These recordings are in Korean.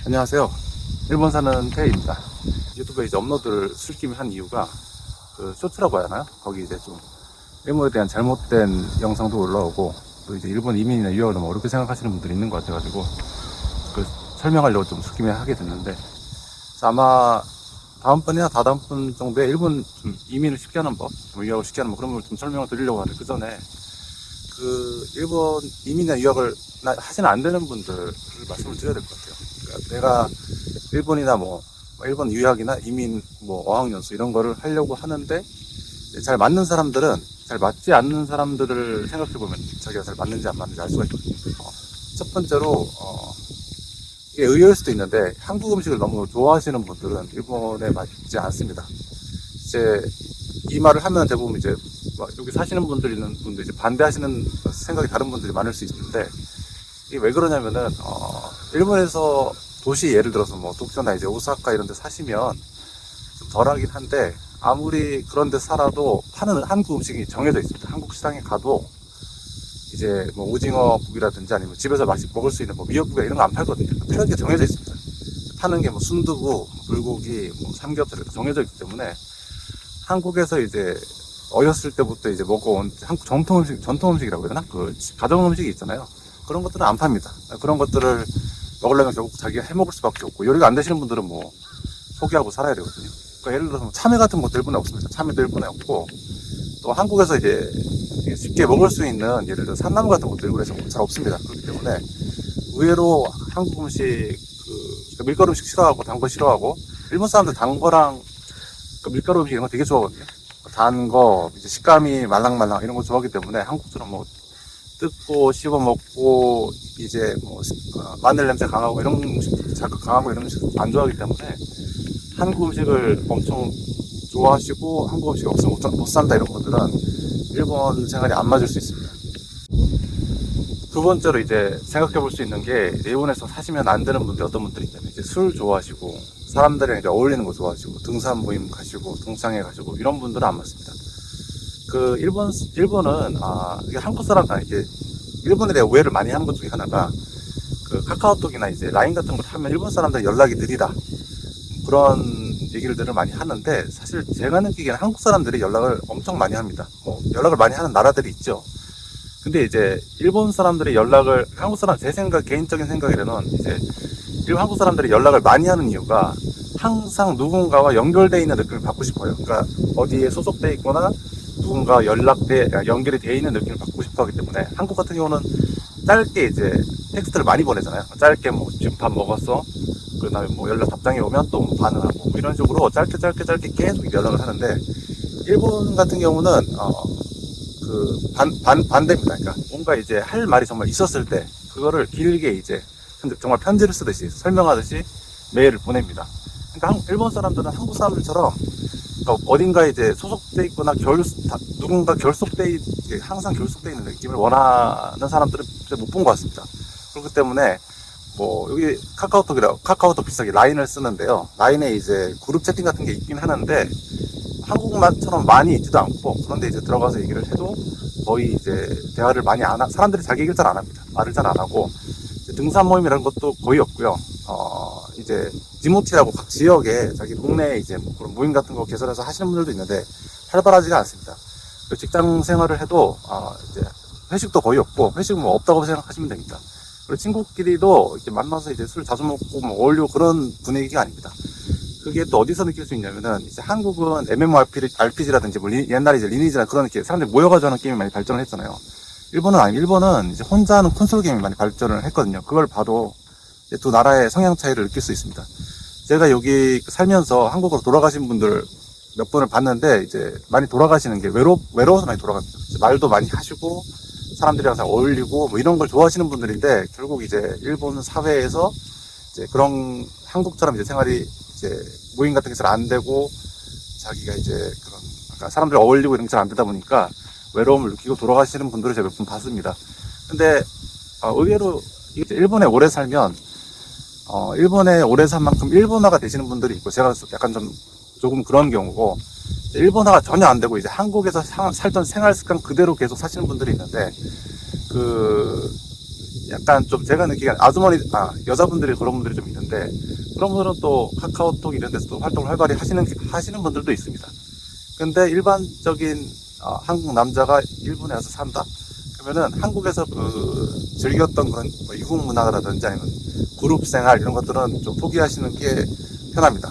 안녕하세요. 일본 사는 태희입니다. 유튜브에 이제 업로드를 술김에 한 이유가 그 쇼츠라고 해야 하나요? 거기 이제 좀 일본에 대한 잘못된 영상도 올라오고 또 이제 일본 이민이나 유학을 너무 어렵게 생각하시는 분들이 있는 것 같아가지고 그 설명하려고 좀 술김에 하게 됐는데, 그래서 아마 다음번이나 다다음번 정도에 일본 좀 이민을 쉽게 하는 법, 유학을 쉽게 하는 법, 그런 걸 좀 설명을 드리려고 하는데, 그 전에 그 일본 이민이나 유학을 하시는 안 되는 분들을 말씀을 드려야 될 것 같아요. 그러니까 내가 일본이나 일본 유학이나 이민 어학연수 이런 거를 하려고 하는데 잘 맞는 사람들은 잘 맞지 않는 사람들을 생각해 보면 자기가 잘 맞는지 안 맞는지 알 수가 있거든요. 첫 번째로 이게 의외일 수도 있는데 한국 음식을 너무 좋아하시는 분들은 일본에 맞지 않습니다. 이제 이 말을 하면 대부분 이제 여기 사시는 분들 이제 반대하시는 생각이 다른 분들이 많을 수 있는데, 이게 왜 그러냐면은 일본에서 도시 예를 들어서 도쿄나 이제 오사카 이런 데 사시면 좀 덜하긴 한데, 아무리 그런 데 살아도 파는 한국 음식이 정해져 있습니다. 한국 시장에 가도 이제 오징어국이라든지 아니면 집에서 먹을 수 있는 미역국 이런 거 안 팔거든요. 파는 게 정해져 있습니다. 파는 게 순두부, 불고기, 삼겹살 이렇게 정해져 있기 때문에 한국에서 이제 어렸을 때부터 이제 먹어온 한국 전통 음식이라고 해야 되나? 그 가정 음식이 있잖아요. 그런 것들은 안 팝니다. 그런 것들을 먹으려면 결국 자기가 해 먹을 수밖에 없고, 요리가 안 되시는 분들은 포기하고 살아야 되거든요. 그러니까 예를 들어서 참외 같은 거 일본에 없습니다. 참외도 일본에 없고, 또 한국에서 이제 쉽게 먹을 수 있는 예를 들어 산나물 같은 것도 일본에서 잘 없습니다. 그렇기 때문에 의외로 한국 음식 그러니까 밀가루 음식 싫어하고 단 거 싫어하고, 일본 사람들 단 거랑 밀가루 음식 이런 거 되게 좋아하거든요. 단 거, 이제 식감이 말랑말랑 이런 거 좋아하기 때문에 한국처럼 뜯고 씹어 먹고 이제 마늘 냄새 강하고 이런 음식, 자극 강하고 이런 음식 안 좋아하기 때문에 한국 음식을 엄청 좋아하시고 한국 음식이 없으면 못 산다 이런 분들은 일본 생활이 안 맞을 수 있습니다. 두 번째로 이제 생각해 볼 수 있는 게, 일본에서 사시면 안 되는 분들 어떤 분들이 있냐면 이제 술 좋아하시고 사람들이랑 이제 어울리는 거 좋아하시고 등산 모임 가시고 동창회 가시고 이런 분들은 안 맞습니다. 그 일본은 이게 한국 사람 이게 일본에 대해 오해를 많이 하는 것 중에 하나가 그 카카오톡이나 이제 라인 같은 걸 하면 일본 사람들 연락이 느리다 그런 얘기를 많이 하는데, 사실 제가 느끼기에는 한국 사람들이 연락을 엄청 많이 합니다. 연락을 많이 하는 나라들이 있죠. 근데 이제 일본 사람들이 연락을 제 개인적인 생각이라는 이제 한국 사람들이 연락을 많이 하는 이유가 항상 누군가와 연결되어 있는 느낌을 받고 싶어요. 그러니까 어디에 소속되어 있거나 누군가 연결이 되어 있는 느낌을 받고 싶어 하기 때문에, 한국 같은 경우는 짧게 이제 텍스트를 많이 보내잖아요. 짧게 지금 밥 먹었어? 그 다음에 연락 답장이 오면 또 반응하고 이런 식으로 짧게 계속 연락을 하는데, 일본 같은 경우는 반대입니다. 그러니까 뭔가 이제 할 말이 정말 있었을 때 그거를 길게 이제 정말 편지를 쓰듯이 설명하듯이 메일을 보냅니다. 그러니까 일본 사람들은 한국 사람들처럼 어딘가 이제 소속돼 있거나 누군가 항상 결속돼 있는 느낌을 원하는 사람들은 못 본 것 같습니다. 그렇기 때문에 여기 카카오톡 비슷하게 라인을 쓰는데요. 라인에 이제 그룹 채팅 같은 게 있긴 하는데 한국말처럼 많이 있지도 않고, 그런데 이제 들어가서 얘기를 해도 거의 이제 대화를 많이 사람들이 자기 얘기를 잘 안 합니다. 말을 잘 안 하고, 등산 모임이라는 것도 거의 없고요. 이제 지모티라고 각 지역에 자기 동네에 이제 그런 모임 같은 거 개설해서 하시는 분들도 있는데 활발하지가 않습니다. 직장 생활을 해도 이제 회식도 거의 없고, 회식 없다고 생각하시면 됩니다. 그리고 친구끼리도 이렇게 만나서 이제 술 자주 먹고 어울리고 그런 분위기가 아닙니다. 그게 또 어디서 느낄 수 있냐면은, 이제 한국은 MMORPG라든지 옛날에 이제 리니지나 그런 이렇게 사람들이 모여가지고 하는 게임이 많이 발전을 했잖아요. 일본은 이제 혼자 하는 콘솔 게임이 많이 발전을 했거든요. 그걸 봐도 이제 두 나라의 성향 차이를 느낄 수 있습니다. 제가 여기 살면서 한국으로 돌아가신 분들 몇 분을 봤는데, 이제 많이 돌아가시는 게 외로워서 많이 돌아갑니다. 말도 많이 하시고 사람들이랑 잘 어울리고 이런 걸 좋아하시는 분들인데, 결국 이제 일본 사회에서 이제 그런 한국처럼 이제 생활이 이제 모임 같은 게 잘 안 되고, 자기가 이제 그러니까 사람들 어울리고 이런 게 잘 안 되다 보니까 외로움을 느끼고 돌아가시는 분들을 제가 몇 분 봤습니다. 근데 의외로 일본에 오래 살면 일본에 오래 산 만큼 일본어가 되시는 분들이 있고, 제가 약간 조금 그런 경우고, 일본어가 전혀 안 되고 이제 한국에서 살던 생활 습관 그대로 계속 사시는 분들이 있는데, 약간 좀 제가 느끼기엔 아주머니, 여자분들이 그런 분들이 좀 있는데, 그런 분들은 또 카카오톡 이런 데서 또 활동을 활발히 하시는 분들도 있습니다. 근데 일반적인 한국 남자가 일본에 와서 산다? 그러면은 한국에서 즐겼던 그런 뭐 이국 문화라든지 아니면 그룹 생활 이런 것들은 좀 포기하시는 게 편합니다.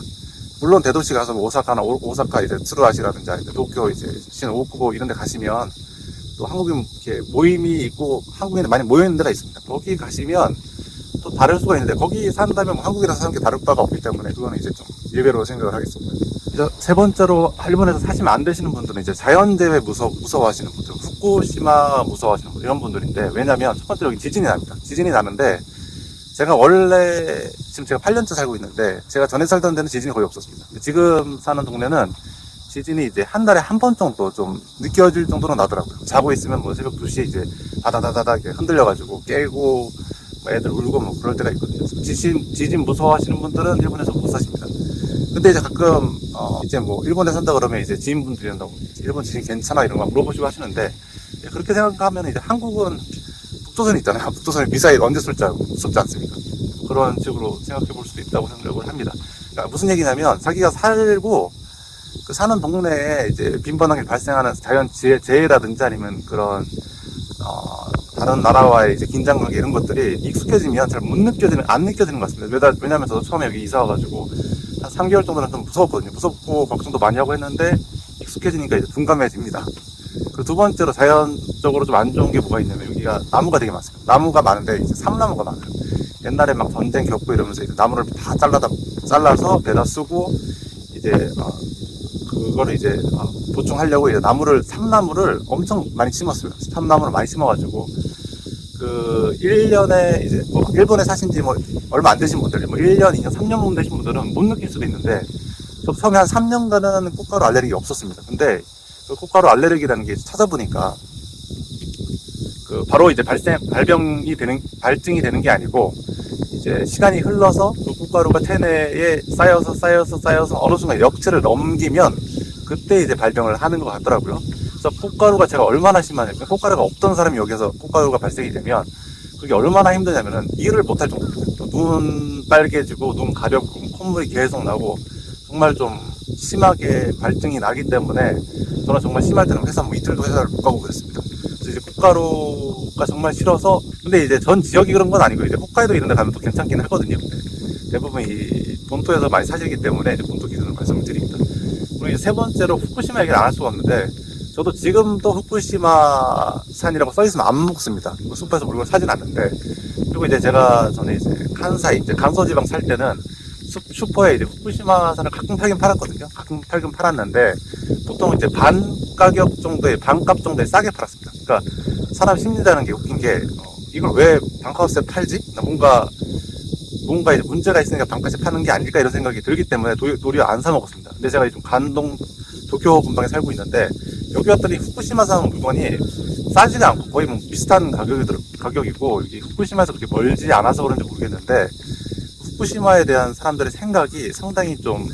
물론 대도시 가서 뭐 오사카 이제 트루아시라든지 아니면 도쿄 이제 신 오쿠보 이런 데 가시면 또 한국인 이렇게 모임이 있고 한국인이 많이 모여 있는 데가 있습니다. 거기 가시면 또 다를 수가 있는데 거기 산다면 뭐 한국이랑 사는 게 다를 바가 없기 때문에 그거는 이제 좀 예외로 생각을 하겠습니다. 이제 세 번째로 일본에서 사시면 안 되시는 분들은 이제 자연재해 무서워하시는 분들, 후쿠시마 무서워하시는 분들 이런 분들인데 왜냐면 첫 번째로 여기 지진이 납니다. 지진이 나는데 제가 원래 지금 제가 8년째 살고 있는데 제가 전에 살던 데는 지진이 거의 없었습니다. 지금 사는 동네는 지진이 이제 한 달에 한 번 정도 좀 느껴질 정도로 나더라고요. 자고 있으면 뭐 새벽 2시에 이제 다다다다다 흔들려가지고 깨고 뭐 애들 울고 뭐 그럴 때가 있거든요. 지진 무서워하시는 분들은 일본에서 못 사십니다. 근데 이제 가끔 이제 뭐 일본에 산다 그러면 이제 지인분들이 한다고 일본 지진 괜찮아 이런 거 물어보시고 하시는데 그렇게 생각하면 이제 한국은 북조선이 있잖아요. 북조선이 미사일 언제 쏠지 알고 무섭지 않습니까? 그런 식으로 생각해 볼 수도 있다고 생각을 합니다. 그러니까 무슨 얘기냐면 자기가 살고 그 사는 동네에 이제 빈번하게 발생하는 자연 재해라든지 아니면 그런 다른 나라와의 이제 긴장 관계 이런 것들이 익숙해지면 잘 안 느껴지는 것 같습니다. 왜냐면 저도 처음에 여기 이사 와가지고 한 3개월 정도는 좀 무서웠거든요. 무섭고 걱정도 많이 하고 했는데 익숙해지니까 이제 둔감해집니다. 그 두 번째로 자연적으로 좀 안 좋은 게 뭐가 있냐면 여기가 나무가 되게 많습니다. 나무가 많은데 이제 삼나무가 많아요. 옛날에 막 전쟁 겪고 이러면서 이제 나무를 다 잘라서 배다 쓰고 이제 그거를 이제 보충하려고 이제 삼나무를 엄청 많이 심었어요. 삼나무를 많이 심어가지고 그 1년에 이제 뭐 일본에 사신 지 뭐 얼마 안 되신 분들, 뭐 1년, 2년, 3년 정도 되신 분들은 못 느낄 수도 있는데 저 처음에 한 3년간은 꽃가루 알레르기 없었습니다. 근데 그 꽃가루 알레르기라는 게 찾아보니까 그 바로 이제 발증이 되는 게 아니고 이제 시간이 흘러서 그 꽃가루가 체내에 쌓여서 어느 순간 역치를 넘기면 그때 이제 발병을 하는 것 같더라고요. 그래서 꽃가루가 제가 얼마나 심하냐면 꽃가루가 없던 사람이 여기서 꽃가루가 발생이 되면 그게 얼마나 힘드냐면은 일을 못할 정도입니다. 눈 빨개지고 눈 가렵고 콧물이 계속 나고 정말 좀 심하게 발증이 나기 때문에 저는 정말 심할 때는 회사 뭐 이틀도 회사를 못 가고 그랬습니다. 그래서 이제 꽃가루가 정말 싫어서 근데 이제 전 지역이 그런 건 아니고 이제 홋카이도 이런 데 가면 또 괜찮긴 하거든요. 대부분 이 본토에서 많이 사시기 때문에 이제 본토 기준으로 말씀을 드립니다. 그리고 이제 세 번째로 후쿠시마 얘기를 안 할 수가 없는데 저도 지금도 후쿠시마 산이라고 써있으면 안 먹습니다. 숲에서 물건 사진 않는데 그리고 이제 제가 전에 이제 칸사이 이제 간서지방 살 때는 슈퍼에 이제 후쿠시마 산을 가끔 팔긴 팔았거든요. 가끔 팔긴 팔았는데 보통 이제 반값 정도에 싸게 팔았습니다. 그러니까 사람 심리라는 게 웃긴 게 이걸 왜 반값에 팔지? 뭔가 이제 문제가 있으니까 반값에 파는 게 아닐까 이런 생각이 들기 때문에 도리어 안 사 먹었습니다. 근데 제가 지금 간동 도쿄 근방에 살고 있는데 여기 왔더니 후쿠시마산 물건이 싸지가 않고 거의 뭐 비슷한 가격이고 여기 후쿠시마에서 그렇게 멀지 않아서 그런지 모르겠는데 후쿠시마에 대한 사람들의 생각이 상당히 좀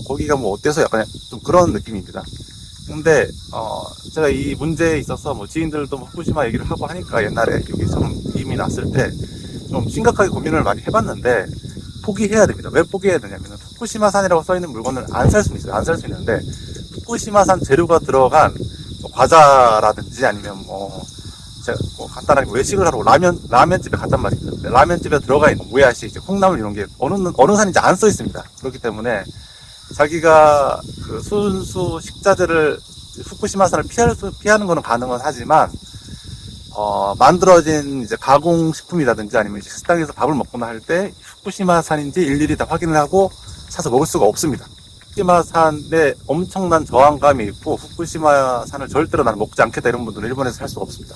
거기가 뭐 어때서 약간 좀 그런 느낌입니다. 근데 제가 이 문제에 있어서 뭐 지인들도 후쿠시마 얘기를 하고 하니까 옛날에 여기 처음 이민 왔을 때 좀 심각하게 고민을 많이 해봤는데 포기해야 됩니다. 왜 포기해야 되냐면 후쿠시마산이라고 써있는 물건을 안 살 수는 있어요. 안 살 수 있는데 후쿠시마산 재료가 들어간 뭐 과자라든지 아니면 제가 간단하게 외식을 하러 라면집에 갔단 말입니다. 라면집에 들어가 있는 모야시, 이제 콩나물 이런 게 어느 산인지 안 써 있습니다. 그렇기 때문에 자기가 그 순수 식자재를 후쿠시마산을 피하는 거는 가능은 하지만 만들어진 이제 가공식품이라든지 아니면 이제 식당에서 밥을 먹거나 할 때 후쿠시마산인지 일일이 다 확인을 하고 사서 먹을 수가 없습니다. 후쿠시마산에 엄청난 저항감이 있고 후쿠시마산을 절대로 나는 먹지 않겠다 이런 분들은 일본에서 살 수가 없습니다.